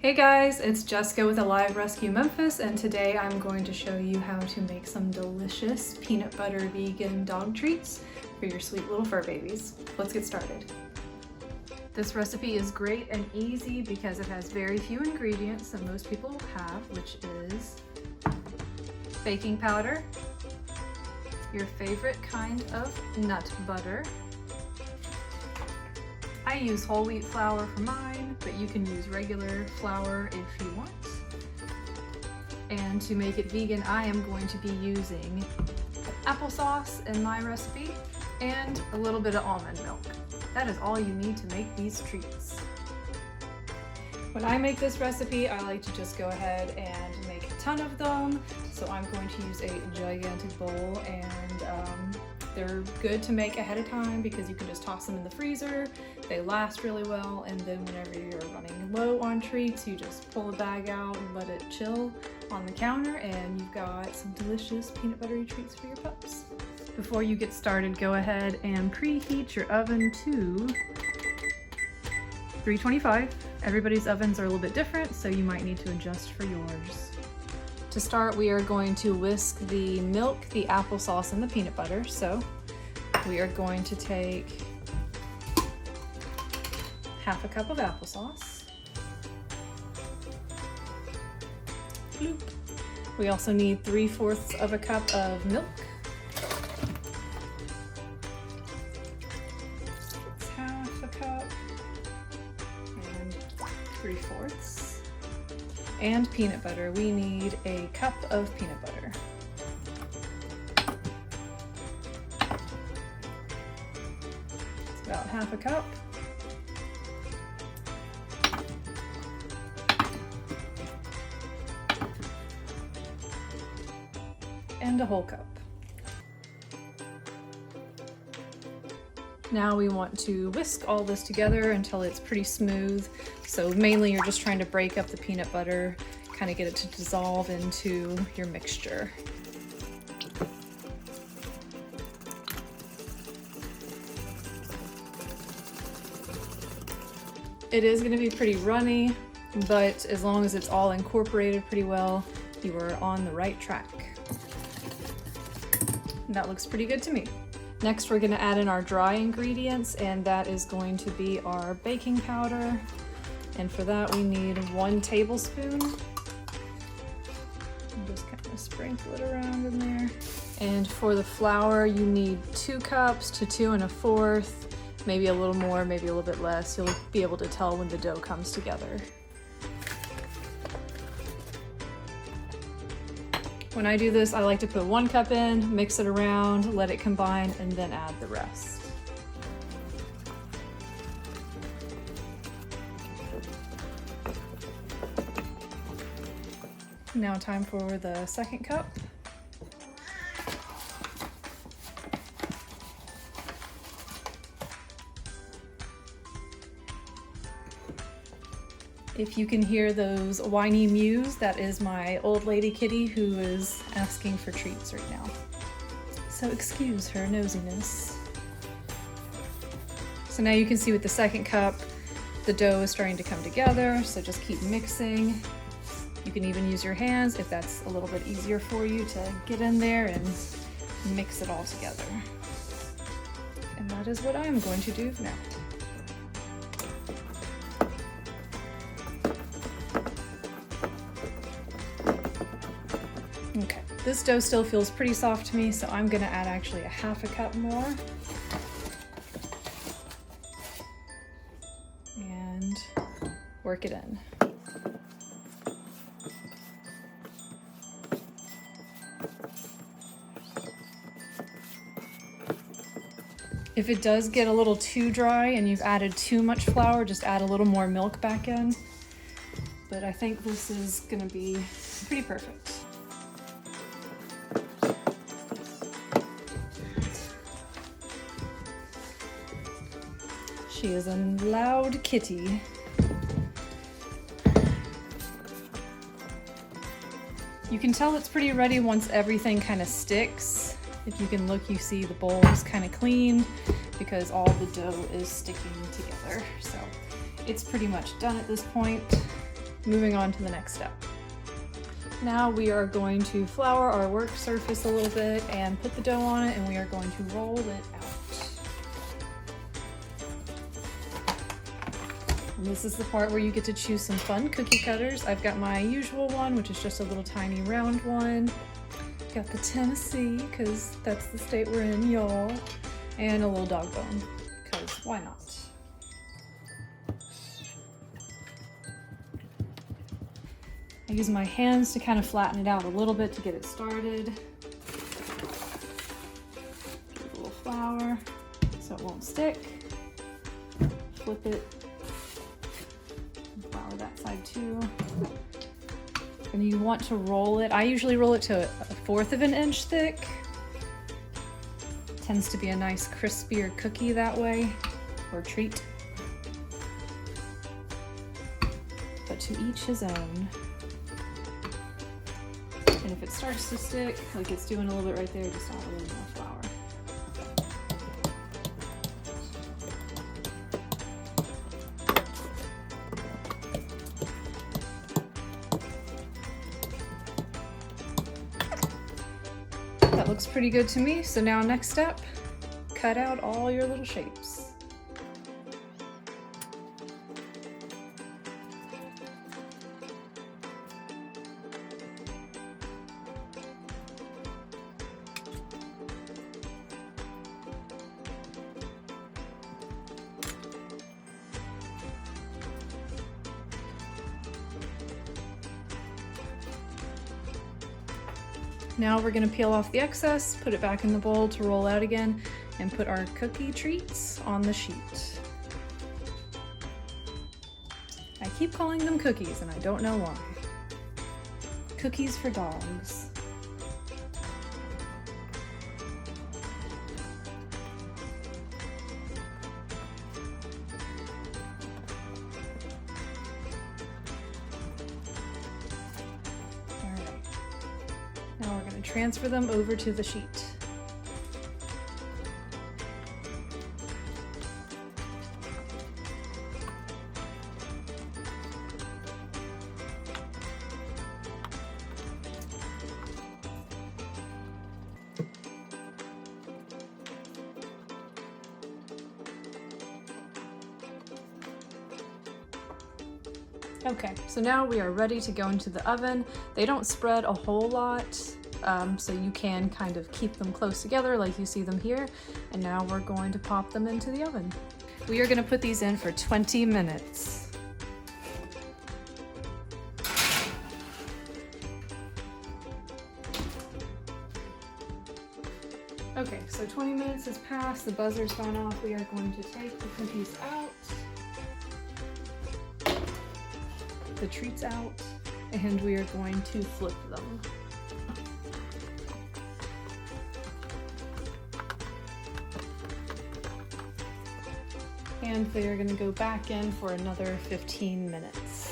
Hey guys, it's Jessica with Alive Rescue Memphis, and today I'm going to show you how to make some delicious peanut butter vegan dog treats for your sweet little fur babies. Let's get started. This recipe is great and easy because it has very few ingredients that most people have, which is baking powder, your favorite kind of nut butter. I use whole wheat flour for mine, but you can use regular flour if you want. And to make it vegan, I am going to be using applesauce in my recipe and a little bit of almond milk. That is all you need to make these treats. When I make this recipe, I like to just go ahead and make a ton of them. So I'm going to use a gigantic bowl, and they're good to make ahead of time because you can just toss them in the freezer. They last really well, and then whenever you're running low on treats, you just pull the bag out and let it chill on the counter, and you've got some delicious peanut buttery treats for your pups. Before you get started, go ahead and preheat your oven to 325. Everybody's ovens are a little bit different, so you might need to adjust for yours. To start, we are going to whisk the milk, the applesauce, and the peanut butter. So we are going to take half a cup of applesauce. Bloop. We also need 3/4 of a cup of milk. It's half a cup and 3/4. And peanut butter. We need a cup of peanut butter. It's about half a cup. And a whole cup. Now we want to whisk all this together until it's pretty smooth. So mainly you're just trying to break up the peanut butter, kind of get it to dissolve into your mixture. It is going to be pretty runny, but as long as it's all incorporated pretty well, you are on the right track. And that looks pretty good to me. Next, we're going to add in our dry ingredients, and that is going to be our baking powder. And for that, we need 1 tablespoon. And just kind of sprinkle it around in there. And for the flour, you need 2 cups to 2 1/4, maybe a little more, maybe a little bit less. You'll be able to tell when the dough comes together. When I do this, I like to put 1 cup in, mix it around, let it combine, and then add the rest. Now time for the second cup. If you can hear those whiny mews, that is my old lady kitty who is asking for treats right now. So excuse her nosiness. So now you can see with the second cup, the dough is starting to come together, so just keep mixing. You can even use your hands if that's a little bit easier for you to get in there and mix it all together. And that is what I'm going to do now. Okay, this dough still feels pretty soft to me, so I'm gonna add actually a half a cup more. And work it in. If it does get a little too dry and you've added too much flour, just add a little more milk back in. But I think this is gonna be pretty perfect. She is a loud kitty. You can tell it's pretty ready once everything kind of sticks. If you can look, you see the bowl is kind of clean because all the dough is sticking together. So it's pretty much done at this point. moving on to the next step. Now we are going to flour our work surface a little bit and put the dough on it, and we are going to roll it out. And this is the part where you get to choose some fun cookie cutters. I've got my usual one, which is just a little tiny round one. Got the Tennessee, because that's the state we're in, y'all. And a little dog bone, because why not? I use my hands to kind of flatten it out a little bit to get it started. A little flour so it won't stick. Flip it. And flour that side too. And you want to roll it. I usually roll it to 1/4 of an inch thick. Tends to be a nice crispier cookie that way, or treat. But to each his own. And if it starts to stick, like it's doing a little bit right there, just add a little more flour. That looks pretty good to me. So now next step, cut out all your little shapes. Now we're gonna peel off the excess, put it back in the bowl to roll out again, and put our cookie treats on the sheet. I keep calling them cookies and I don't know why. Cookies for dogs. Now we're going to transfer them over to the sheet. Okay, so now we are ready to go into the oven. They don't spread a whole lot, so you can kind of keep them close together like you see them here. And now we're going to pop them into the oven. We are gonna put these in for 20 minutes. Okay, so 20 minutes has passed, the buzzer's gone off. We are going to take the cookies out, the treats out, and we are going to flip them. And they are going to go back in for another 15 minutes.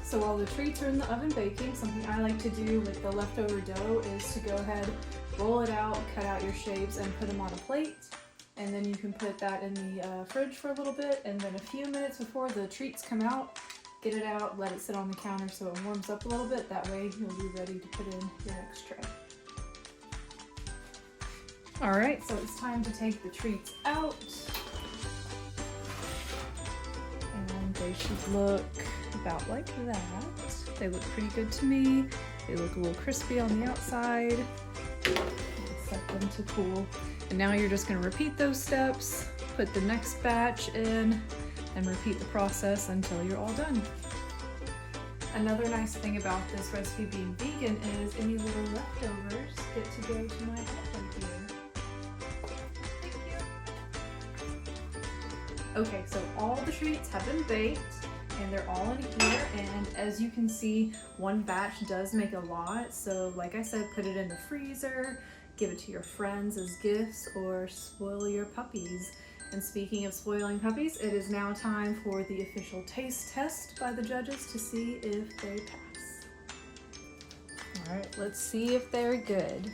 So while the treats are in the oven baking, something I like to do with the leftover dough is to go ahead, roll it out, cut out your shapes, and put them on a plate. And then you can put that in the fridge for a little bit, and then a few minutes before the treats come out, get it out, let it sit on the counter so it warms up a little bit. That way you'll be ready to put in your next tray. Alright, so it's time to take the treats out. And they should look about like that. They look pretty good to me. They look a little crispy on the outside. Set them to cool. And now you're just going to repeat those steps, put the next batch in, and repeat the process until you're all done. Another nice thing about this recipe being vegan is any little leftovers get to go to my oven here. Thank you. Okay, so all the treats have been baked and they're all in here, and as you can see, one batch does make a lot, so like I said, put it in the freezer, give it to your friends as gifts, or spoil your puppies. And speaking of spoiling puppies, it is now time for the official taste test by the judges to see if they pass. All right, let's see if they're good.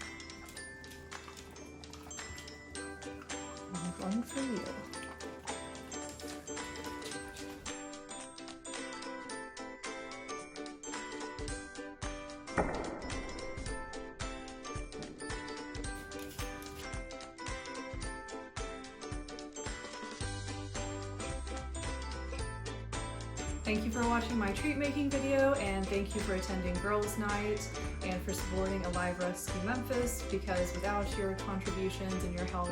for you. Thank you for watching my treat making video, and thank you for attending Girls Night and for supporting Alive Rescue Memphis, because without your contributions and your help,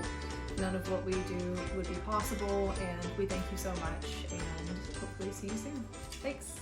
none of what we do would be possible, and we thank you so much, and hopefully see you soon. Thanks!